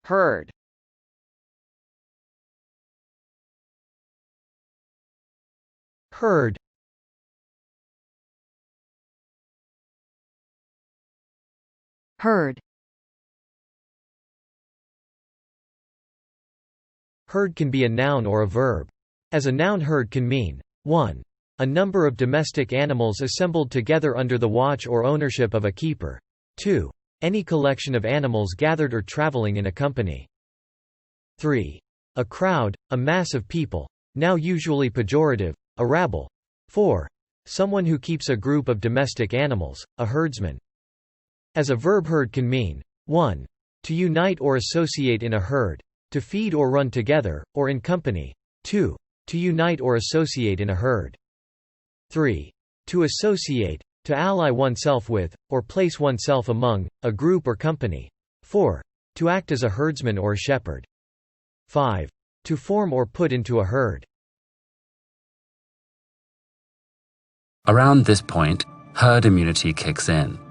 herd, herd, herd. Herd can be a noun or a verb. As a noun, herd can mean 1. A number of domestic animals assembled together under the watch or ownership of a keeper. 2. Any collection of animals gathered or traveling in a company. 3. A crowd, a mass of people, now usually pejorative, a rabble. 4. Someone who keeps a group of domestic animals, a herdsman. As a verb, herd can mean 1. To unite or associate in a herd, to feed or run together, or in company. 2. To unite or associate in a herd. 3. To associate, to ally oneself with, or place oneself among, a group or company. 4. To act as a herdsman or a shepherd. 5. To form or put into a herd. Around this point, herd immunity kicks in.